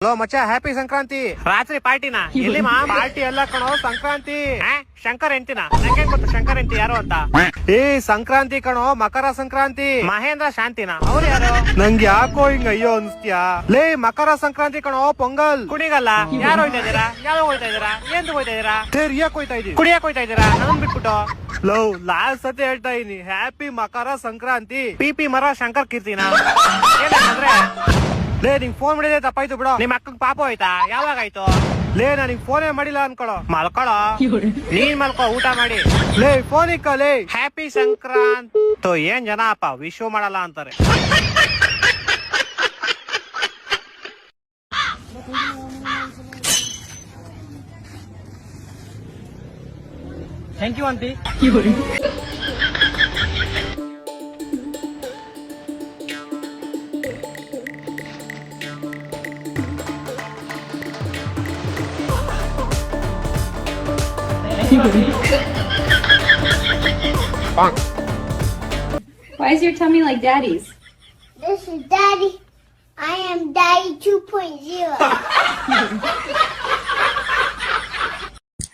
Hello ಮಚ್ಚ, happy Sankranti. ರಾತ್ರಿ ಪಾರ್ಟಿನ ಎಲ್ಲಿ ಪಾರ್ಟಿ ಎಲ್ಲ ಕಣೋ, ಸಂಕ್ರಾಂತಿ. ಶಂಕರ್ ಎಂತಿನ ನಂಗೆ ಗೊತ್ತು ಶಂಕರ್ ಎಂತಿ ಯಾರು ಅಂತ. ಸಂಕ್ರಾಂತಿ ಕಣೋ, ಮಕರ ಸಂಕ್ರಾಂತಿ. ಮಹೇಂದ್ರ ಶಾಂತಿನ ಅವ್ರು ಯಾರು? ನಂಗೆ ಯಾಕೋ ಹಿಂಗ ಅಯ್ಯೋ ಅನ್ಸ್ತೀಯಾ. ಮಕರ ಸಂಕ್ರಾಂತಿ ಕಣೋ, ಪೊಂಗಲ್. ಕುಣಿಗಲ್ಲ. ಯಾರು ಹೋಯ್ತಾ ಇದೀರಾ? ಯಾವಾಗ ಹೋಯ್ತಾ ಇದೀರಾ? ಏನ್ ಹೋಯ್ತಾ ಇದೀರಾ? ರಿಯಕ್ ಹೋಯ್ತಾ ಇದೀವಿ, ಕುಡಿಯಕ್ ಹೋಯ್ತಾ ಇದೀರಾ? ನನ್ ಬಿಟ್ಬಿಟ್ಟು ಲಾಸ್ಟ್ ಸತಿ ಹೇಳ್ತಾ ಇದೀನಿ, ಹ್ಯಾಪಿ ಮಕರ ಸಂಕ್ರಾಂತಿ. ಪಿ ಮರ ಶಂಕರ್ ಕೀರ್ತಿನ ಏನಂದ್ರೆ ನಿಂಗ್ ಫೋನ್ ಮಾಡಿದ್ರೆ ತಪ್ಪಾಯ್ತು ಬಿಡು. ನಿಮ್ ಅಕ್ಕಂಗ್ ಪಾಪ ಹೋಯ್ತಾ? ಯಾವಾಗ ಆಯ್ತು? ನನಗ್ ಫೋನೇ ಮಾಡಿಲ್ಲ ಅನ್ಕೊಳೋ. ಮಲ್ಕೊಳೋ, ನೀನ್ ಮಲ್ಕೋ, ಊಟ ಮಾಡಿ. ಫೋನ್ ಇಕ್ಕಲೇ. ಹ್ಯಾಪಿ ಸಂಕ್ರಾಂತಿ ಏನ್ ಜನ ಅಪ್ಪ ವಿಶ್ ಮಾಡಲ್ಲ ಅಂತಾರೆ. Thank you aunty. Why is your tummy like daddy's? This is Daddy. I am Daddy 2.0.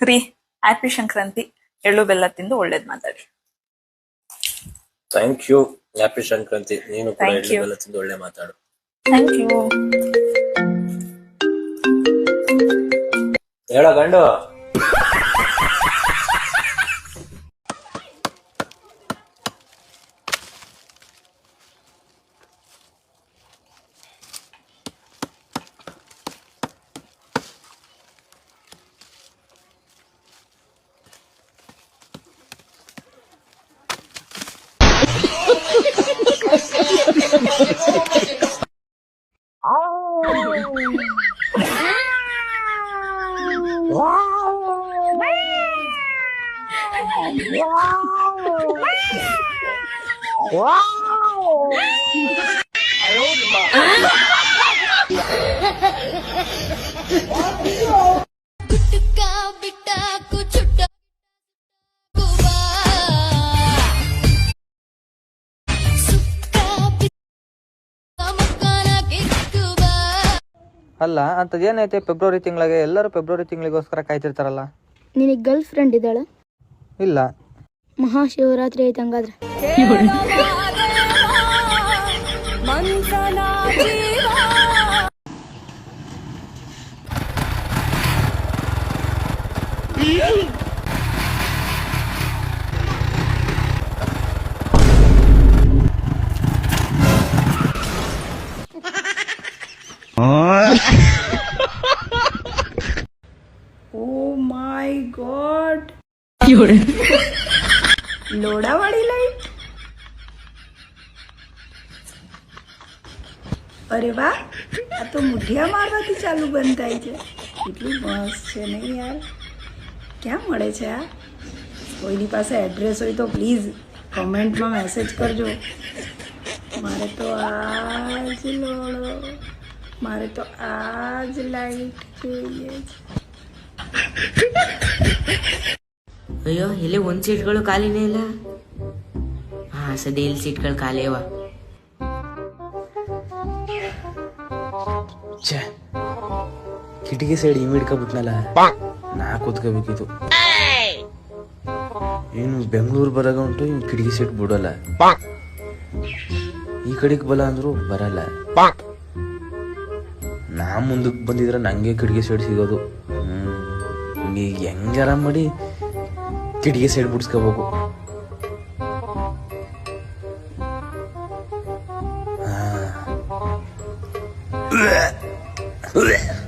ರೀ, ಹ್ಯಾಪಿ ಸಂಕ್ರಾಂತಿ. ಎಳ್ಳು ಬೆಲ್ಲ ತಿಂದು ಒಳ್ಳೇದ್ ಮಾತಾಡಿ. Thank you. ಹ್ಯಾಪಿ ಸಂಕ್ರಾಂತಿ. ನೀನು ಕೂಡ Thank ಎಳ್ಳು you. ಬೆಲ್ಲ ತಿಂದು ಒಳ್ಳೆ ಮಾತಾಡು. Thank you. ಹೇಳ ಗಂಡು. ಅಲ್ಲ ಅಂತದೇನೈತೆ ಫೆಬ್ರವರಿ ತಿಂಗಳಿಗೆ ಎಲ್ಲರೂ ಫೆಬ್ರವರಿ ತಿಂಗಳಿಗೋಸ್ಕರ ಕಾಯ್ತಿರ್ತಾರಲ್ಲ. ನಿನಗೆ ಗರ್ಲ್ ಫ್ರೆಂಡ್ ಇದ್ದಾಳೆ? ಇಲ್ಲ. ಮಹಾಶಿವರಾತ್ರಿ ಐತೆ ಹಂಗಾದ್ರೆ. Oh my God. लोडावाड़ी लाइट. अरे वाह, आ तो मुठिया मारवाથી ચાલુ બંધ થાય છે. કેટલી મસ્ત છે ને યાર. ક્યાં મળે છે આ? કોઈની પાસે એડ્રેસ હોય તો પ્લીઝ કમેન્ટમાં મેસેજ કરજો. મારે તો આજ લોડો, મારે તો આજ લાઈટ જોઈએ છે. ಅಯ್ಯೋ, ಇಲ್ಲಿ ಒಂದ್ ಸೀಟ್ಗಳು ಖಾಲಿನೇ ಇಲ್ಲ. ಸದ್ಯ ಇಲ್ಲಿ ಸೀಟ್ಗಳು ಖಾಲಿ ಅವ. ಕಿಟಕಿ ಸೈಡ್ ಇವ್ ಹಿಡ್ಕೊಬಿಟ್ನಲ್ಲ, ನಾ ಕೂತ್ಕೋಬೇಕಿತ್ತು. ಏನು ಬೆಂಗಳೂರು ಬರಾಗ ಉಂಟು, ಇವ್ ಕಿಟಕಿ ಸೈಡ್ ಬಿಡಲ್ಲ. ಈ ಕಡೆಗೆ ಬಲ ಅಂದ್ರು ಬರಲ್ಲ. ನಾ ಮುಂದಕ್ಕೆ ಬಂದಿದ್ರೆ ನಂಗೆ ಕಿಟಕಿ ಸೈಡ್ ಸಿಗೋದು. ಈಗ ಹೆಂಗಾರ ಮಾಡಿ ಕಿಟಕಿ ಸೈಡ್ ಬಿಡ್ಸ್ಕೋಬೇಕು.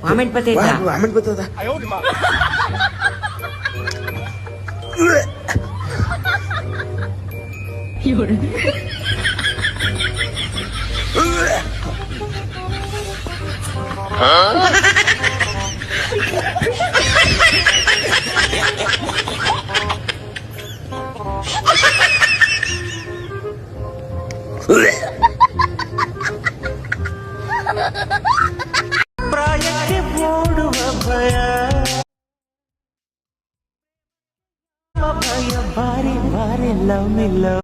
ವಾಮಿಟ್ ಬರ್ತೈತಾ? ವಾಮಿಟ್ ಬರ್ತದ. ಪ್ರಾಯಕ್ಕೆ ಓಡುವ ಭಯ, ಭಯ ಬಾರಿ ಬಾರಿ ಲವ್ ಮಿ ಲವ್.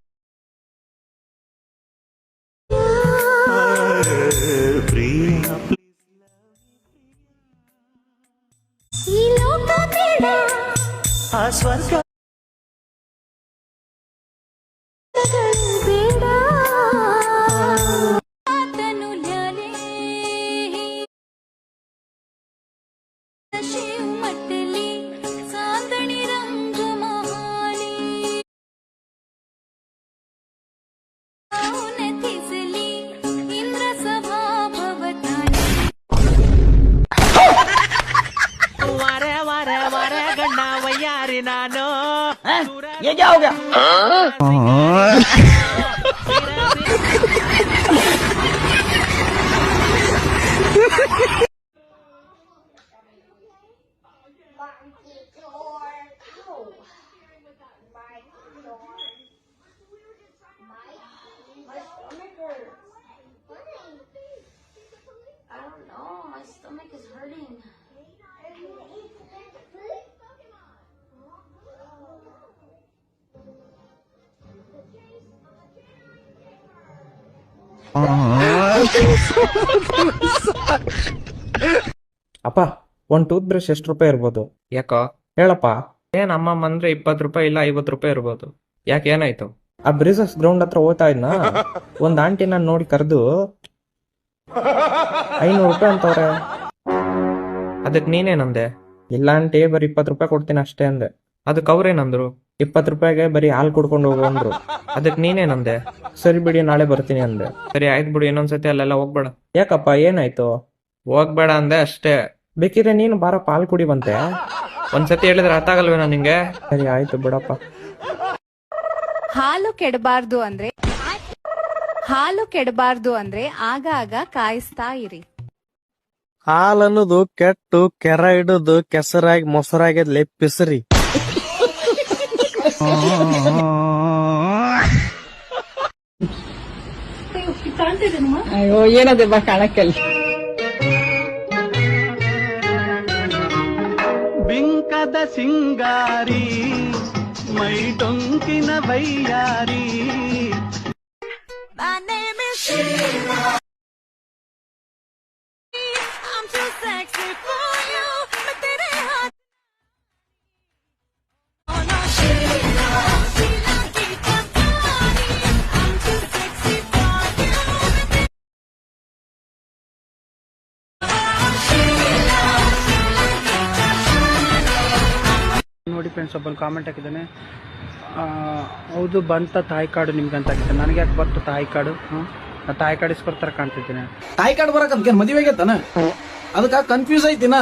ಅಪ್ಪ ಒಂದ್ ಟೂತ್ ಬ್ರಷ್ ಎಷ್ಟು ರೂಪಾಯಿ ಇರ್ಬೋದು? ಯಾಕೋ ಹೇಳಪ್ಪ. ಏನ್ ಅಮ್ಮಮ್ಮ ಅಂದ್ರೆ 20 ರೂಪಾಯಿ ಇಲ್ಲ 50 ರೂಪಾಯಿ ಇರ್ಬೋದು. ಯಾಕೆ ಏನಾಯ್ತು? ಆ ಬ್ರಿಸಸ್ ಗ್ರೌಂಡ್ ಹತ್ರ ಹೋಗ್ತಾ ಇದ್ನ, ಒಂದ್ ಆಂಟಿ ನಾನು ನೋಡಿ ಕರೆದು 500 ರೂಪಾಯಿ ಅಂತವ್ರೆ. ಅದಕ್ ನೀನೇನಂದೆ? ಇಲ್ಲ ಆಂಟಿ, ಬರೀ 20 ರೂಪಾಯಿ ಕೊಡ್ತೀನಿ ಅಷ್ಟೇ ಅಂದೆ. ಅದಕ್ಕೆ ಅವ್ರೇನಂದ್ರು? 20 ರೂಪಾಯಿಗೆ ಬರೀ ಹಾಲು ಕುಡ್ಕೊಂಡು ಹೋಗು ಅಂದ್ರು. ಅದಕ್ ನೀನೇನಂದೆ? ಸರಿ ಬಿಡಿ, ನಾಳೆ ಬರ್ತೀನಿ ಅಂದೆ. ಸರಿ ಆಯ್ತು ಬಿಡು, ಇನ್ನೊಂದ್ಸತಿ ಅಲ್ಲೆಲ್ಲ ಹೋಗ್ಬೇಡ. ಯಾಕಪ್ಪ ಏನಾಯ್ತು? ಹೋಗ್ಬೇಡ ಅಂದೆ ಅಷ್ಟೇ. ಬೇಕಿದ್ರೆ ನೀನು ಬಾರಪ್ಪ ಹಾಲು ಕುಡಿ ಬಂತೆ. ಒಂದ್ಸತಿ ಹೇಳಿದ್ರೆ ಅರ್ಥ ಆಗಲ್ವೇನೋ ನಿಂಗೆ? ಸರಿ ಆಯ್ತು ಬಿಡಪ್ಪ. ಹಾಲು ಕೆಡಬಾರ್ದು ಅಂದ್ರೆ ಆಗಾಗ ಕಾಯಿಸ್ತಾ ಇರಿ. ಹಾಲನ್ನೋದು ಕೆಟ್ಟು ಕೆರ ಹಿಡಿದು ಕೆಸರಾಗಿ ಮೊಸರಾಗಿ ಲೆಪ್ಪಿಸ್ರಿ. ಅಯ್ಯೋ ಏನದೆ ಬಾ ಕಾಣಕ್ಕಲ್ಲಿ. ಬಿಂಕದ ಸಿಂಗಾರಿ ಮೈ ಟೊಂಕಿನ ಬೈಯಾರಿ. ನೋಡಿ ಫ್ರೆಂಡ್ಸ್, ಒಬ್ಬರು ಕಾಮೆಂಟ್ ಹಾಕಿದ್ದಾನೆ, ಹೌದು ಬಂತ ತಾಯಿ ಕಾರ್ಡು ನಿಮ್ಗೆ ಅಂತ ಹಾಕಿದ್ದಾನೆ. ನನಗೆ ಯಾಕೆ ಬಂತು ತಾಯಿ ಕಾರ್ಡು? ನಾ ತಾಯಿ ಕಾರ್ಡ್ ಇಸ್ಕೊಡ್ತಾರ ಕಾಣ್ತಿದ್ದೇನೆ. ತಾಯಿ ಕಾರ್ಡ್ ಬರಕ್ ಅದಕ್ಕೆ ಮದುವೆ ಆಗೈತಾನ, ಅದಕ್ಕ ಕನ್ಫ್ಯೂಸ್ ಐತಿನ.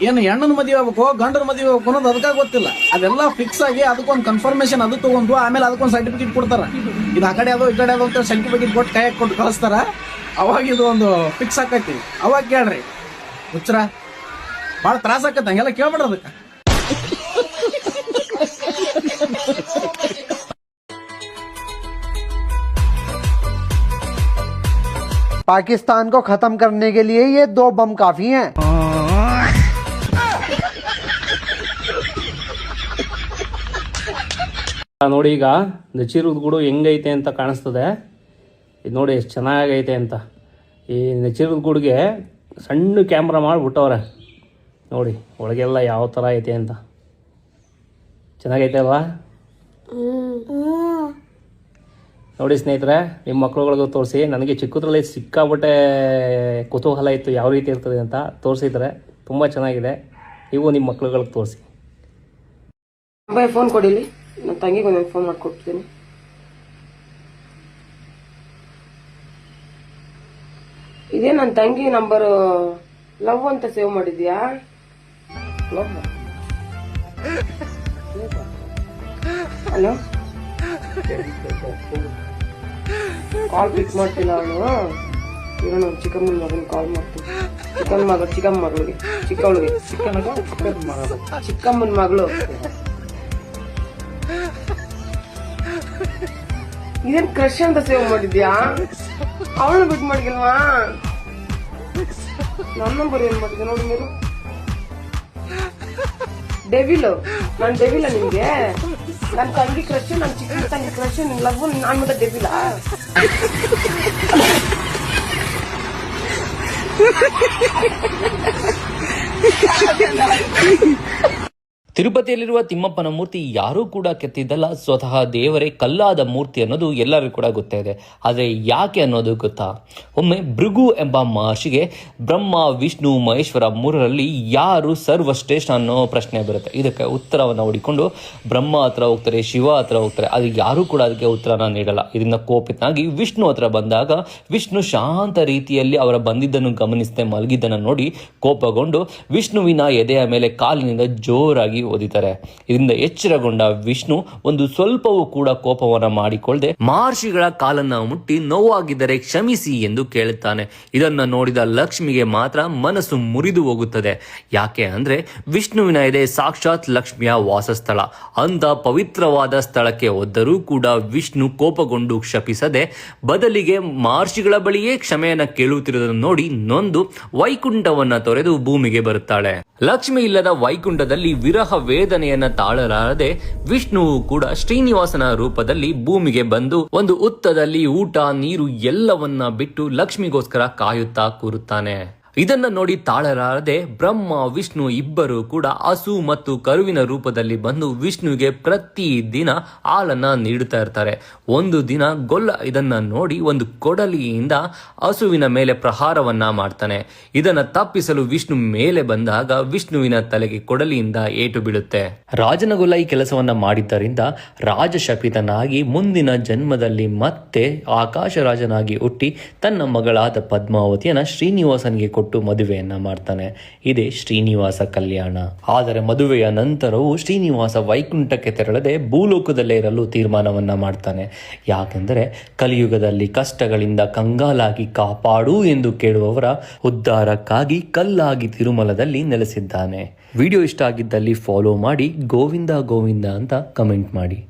ಏನು ಹೆಣ್ಣನ ಮದುವೆ ಆಗ್ಬೇಕು ಗಂಡನ ಮದುವೆ ಆಗ್ಬೇಕು ಅನ್ನೋದು ಅದಕ್ಕಾಗ ಗೊತ್ತಿಲ್ಲ. ಅದೆಲ್ಲ ಫಿಕ್ಸ್ ಆಗಿ ಅದಕ್ಕೊಂದು ಕನ್ಫರ್ಮೇಶನ್ ಅದು ತಗೊಂಡು ಆಮೇಲೆ ಅದಕ್ಕೊಂದು ಸರ್ಟಿಫಿಕೇಟ್ ಕೊಡ್ತಾರ. ಇದು ಆ ಕಡೆ ಅದೋ ಈ ಕಡೆ ಅದೋ ಅಂತ ಸರ್ಟಿಫಿಕೇಟ್ ಕೊಟ್ಟು ಕೈಯಾಗ ಕೊಟ್ಟು ಕಳಿಸ್ತಾರ. ಅವಾಗ ಇದು ಒಂದು ಫಿಕ್ಸ್ ಆಕೈತಿ. ಅವಾಗ ಕೇಳ್ರಿ ಹುಚ್ಚರ ಭಾಳ ತ್ರಾಸ ಆಕೈತಿ, ಹಂಗೆಲ್ಲ ಕೇಳ್ಬಿಡ್ರಿ ಅದಕ್ಕೆ. पाकिस्तान को खत्म करने के लिए ये 2 बम काफी हैं। ನೋಡಿ, ಈಗ ನಚಿರುದ್ ಗೂಡು ಹೆಂಗೈತೆ ಅಂತ ಕಾಣಿಸ್ತದೆ. ಇದು ನೋಡಿ ಎಷ್ಟು ಚೆನ್ನಾಗೈತೆ ಅಂತ. ಈ ನಚಿರುದ್ ಗೂಡಿಗೆ ಸಣ್ಣ ಕ್ಯಾಮ್ರಾ ಮಾಡಿಬಿಟ್ಟವ್ರೆ ನೋಡಿ, ಒಳಗೆಲ್ಲ ಯಾವ ಥರ ಐತೆ ಅಂತ. ಚೆನ್ನಾಗೈತೆ ಅಲ್ವಾ? ನೋಡಿ ಸ್ನೇಹಿತರೆ, ನಿಮ್ಮ ಮಕ್ಳುಗಳಿಗೂ ತೋರಿಸಿ. ನನಗೆ ಚಿಕ್ಕದ್ರಲ್ಲಿ ಸಿಕ್ಕಾಬಿಟ್ಟೆ ಕುತೂಹಲ ಇತ್ತು ಯಾವ ರೀತಿ ಇರ್ತದೆ ಅಂತ. ತೋರಿಸಿದ್ರೆ ತುಂಬ ಚೆನ್ನಾಗಿದೆ. ನೀವು ನಿಮ್ಮ ಮಕ್ಳುಗಳಿಗೆ ತೋರಿಸಿ. ಫೋನ್ ಕೊಡಿಲಿ, ನನ್ನ ತಂಗಿಗೆ ಒಂದೊಂದು ಫೋನ್ ಮಾಡಿಕೊಡ್ತೀನಿ. ಇದೇ ನನ್ನ ತಂಗಿ ನಂಬರು. ಲವ್ ಅಂತ ಸೇವ್ ಮಾಡಿದ್ಯಾ? ಲವ್. ಹಲೋ, ಕಾಲ್ ಪಿಕ್ ಮಾಡ್ತಿಲ್ಲ ಅವಳು. ಈಗ ನಾವು ಚಿಕ್ಕಮ್ಮನ ಮಗನ ಕಾಲ್ ಮಾಡ್ತೀವಿ. ಚಿಕ್ಕಮ್ಮನ ಮಗಳಿಗೆ, ಚಿಕ್ಕಮ್ಮನ ಮಗಳು. ಇದೇನ್ ಕ್ರಶ್ ಅಂತ ಸೇವ್ ಮಾಡಿದ್ಯಾ? ಅವಳು ಬಿಟ್ ಮಾಡಿಲ್ವಾ? ನನ್ನ ನಂಬರ್ ಏನ್ ಮಾಡಿದ್ದೆ ನೋಡಿ ನೀವು. ಡೆವಿಲು, ನಾನ್ ಡೆವಿಲ ನಿಮ್ಗೆ? ನನ್ ತಂಗಿ ಕ್ರಶ್, ನನ್ ಚಿಕ್ಕ ತಂಗಿ ಕ್ರಶ್, ನಿನ್ ಲವ್, ನಾನ್ ಮತ್ತೆ ಡೆವಿಲ? ತಿರುಪತಿಯಲ್ಲಿರುವ ತಿಮ್ಮಪ್ಪನ ಮೂರ್ತಿ ಯಾರೂ ಕೂಡ ಕೆತ್ತಿದ್ದಲ್ಲ, ಸ್ವತಃ ದೇವರೇ ಕಲ್ಲಾದ ಮೂರ್ತಿ ಅನ್ನೋದು ಎಲ್ಲರಿಗೂ ಕೂಡ ಗೊತ್ತಿದೆ. ಆದರೆ ಯಾಕೆ ಅನ್ನೋದು ಗೊತ್ತಾ? ಒಮ್ಮೆ ಭೃಗು ಎಂಬ ಮಹರ್ಷಿಗೆ ಬ್ರಹ್ಮ, ವಿಷ್ಣು, ಮಹೇಶ್ವರ ಮೂರರಲ್ಲಿ ಯಾರು ಸರ್ವಶ್ರೇಷ್ಠ ಅನ್ನೋ ಪ್ರಶ್ನೆ ಬರುತ್ತೆ. ಇದಕ್ಕೆ ಉತ್ತರವನ್ನು ಹುಡಿಕೊಂಡು ಬ್ರಹ್ಮ ಹತ್ರ ಹೋಗ್ತಾರೆ, ಶಿವ ಹತ್ರ ಹೋಗ್ತಾರೆ. ಅದು ಯಾರೂ ಕೂಡ ಅದಕ್ಕೆ ಉತ್ತರನ ನೀಡಲ್ಲ. ಇದರಿಂದ ಕೋಪಿತನಾಗಿ ವಿಷ್ಣು ಹತ್ರ ಬಂದಾಗ ವಿಷ್ಣು ಶಾಂತ ರೀತಿಯಲ್ಲಿ ಅವರ ಬಂದಿದ್ದನ್ನು ಗಮನಿಸದೆ ಮಲಗಿದ್ದನ್ನು ನೋಡಿ ಕೋಪಗೊಂಡು ವಿಷ್ಣುವಿನ ಎದೆಯ ಮೇಲೆ ಕಾಲಿನಿಂದ ಜೋರಾಗಿ ಓದಿತಾರೆ. ಇದರಿಂದ ಎಚ್ಚರಗೊಂಡ ವಿಷ್ಣು ಒಂದು ಸ್ವಲ್ಪವೂ ಕೂಡ ಕೋಪವನ್ನ ಮಾಡಿಕೊಳ್ಳದೆ ಮಹರ್ಷಿಗಳ ಕಾಲನ್ನ ಮುಟ್ಟಿ ನೋವಾಗಿದ್ದರೆ ಕ್ಷಮಿಸಿ ಎಂದು ಕೇಳುತ್ತಾನೆ. ಇದನ್ನ ನೋಡಿದ ಲಕ್ಷ್ಮಿಗೆ ಮಾತ್ರ ಮನಸ್ಸು ಮುರಿದು ಹೋಗುತ್ತದೆ. ಯಾಕೆ ಅಂದ್ರೆ ವಿಷ್ಣುವಿನ ಎದೆ ಸಾಕ್ಷಾತ್ ಲಕ್ಷ್ಮಿಯ ವಾಸಸ್ಥಳ. ಅಂತ ಪವಿತ್ರವಾದ ಸ್ಥಳಕ್ಕೆ ಹೋದರೂ ಕೂಡ ವಿಷ್ಣು ಕೋಪಗೊಂಡು ಕ್ಷಪಿಸದೆ ಬದಲಿಗೆ ಮಹರ್ಷಿಗಳ ಬಳಿಯೇ ಕ್ಷಮೆಯನ್ನ ಕೇಳುತ್ತಿರುವುದನ್ನು ನೋಡಿ ನೊಂದು ವೈಕುಂಠವನ್ನ ತೊರೆದು ಭೂಮಿಗೆ ಬರುತ್ತಾಳೆ. ಲಕ್ಷ್ಮಿ ಇಲ್ಲದ ವೈಕುಂಠದಲ್ಲಿ ವಿರಹ ವೇದನೆಯನ್ನ ತಾಳಲಾರದೆ ವಿಷ್ಣುವು ಕೂಡ ಶ್ರೀನಿವಾಸನ ರೂಪದಲ್ಲಿ ಭೂಮಿಗೆ ಬಂದು ಒಂದು ಹುತ್ತದಲ್ಲಿ ಊಟ, ನೀರು ಎಲ್ಲವನ್ನ ಬಿಟ್ಟು ಲಕ್ಷ್ಮಿಗೋಸ್ಕರ ಕಾಯುತ್ತಾ ಕೂರುತ್ತಾನೆ. ಇದನ್ನ ನೋಡಿ ತಾಳಲಾರದೆ ಬ್ರಹ್ಮ, ವಿಷ್ಣು ಇಬ್ಬರು ಕೂಡ ಹಸು ಮತ್ತು ಕರುವಿನ ರೂಪದಲ್ಲಿ ಬಂದು ವಿಷ್ಣುವಿಗೆ ಪ್ರತಿ ದಿನ ಹಾಲನ್ನ ನೀಡುತ್ತಾ ಇರ್ತಾರೆ. ಒಂದು ದಿನ ಗೊಲ್ಲ ಇದನ್ನ ನೋಡಿ ಒಂದು ಕೊಡಲಿಯಿಂದ ಹಸುವಿನ ಮೇಲೆ ಪ್ರಹಾರವನ್ನ ಮಾಡ್ತಾನೆ. ಇದನ್ನ ತಪ್ಪಿಸಲು ವಿಷ್ಣು ಮೇಲೆ ಬಂದಾಗ ವಿಷ್ಣುವಿನ ತಲೆಗೆ ಕೊಡಲಿಯಿಂದ ಏಟು ಬೀಳುತ್ತೆ. ರಾಜನಗೊಲ್ಲ ಈ ಕೆಲಸವನ್ನ ಮಾಡಿದ್ದರಿಂದ ರಾಜಶಪಿತನಾಗಿ ಮುಂದಿನ ಜನ್ಮದಲ್ಲಿ ಮತ್ತೆ ಆಕಾಶರಾಜನಾಗಿ ಹುಟ್ಟಿ ತನ್ನ ಮಗಳಾದ ಪದ್ಮಾವತಿಯನ್ನ ಶ್ರೀನಿವಾಸನಿಗೆ ಕೊಟ್ಟು ಮದುವೆಯನ್ನ ಮಾಡ್ತಾನೆ. ಇದೇ ಶ್ರೀನಿವಾಸ ಕಲ್ಯಾಣ. ಆದರೆ ಮದುವೆಯ ನಂತರವೂ ಶ್ರೀನಿವಾಸ ವೈಕುಂಠಕ್ಕೆ ತೆರಳದೆ ಭೂಲೋಕದಲ್ಲೇ ಇರಲು ತೀರ್ಮಾನವನ್ನ ಮಾಡ್ತಾನೆ. ಯಾಕೆಂದರೆ ಕಲಿಯುಗದಲ್ಲಿ ಕಷ್ಟಗಳಿಂದ ಕಂಗಾಲಾಗಿ ಕಾಪಾಡು ಎಂದು ಕೇಳುವವರ ಉದ್ಧಾರಕ್ಕಾಗಿ ಕಲ್ಲಾಗಿ ತಿರುಮಲದಲ್ಲಿ ನೆಲೆಸಿದ್ದಾನೆ. ವಿಡಿಯೋ ಇಷ್ಟ ಆಗಿದ್ದಲ್ಲಿ ಫಾಲೋ ಮಾಡಿ, ಗೋವಿಂದ ಗೋವಿಂದ ಅಂತ ಕಮೆಂಟ್ ಮಾಡಿ.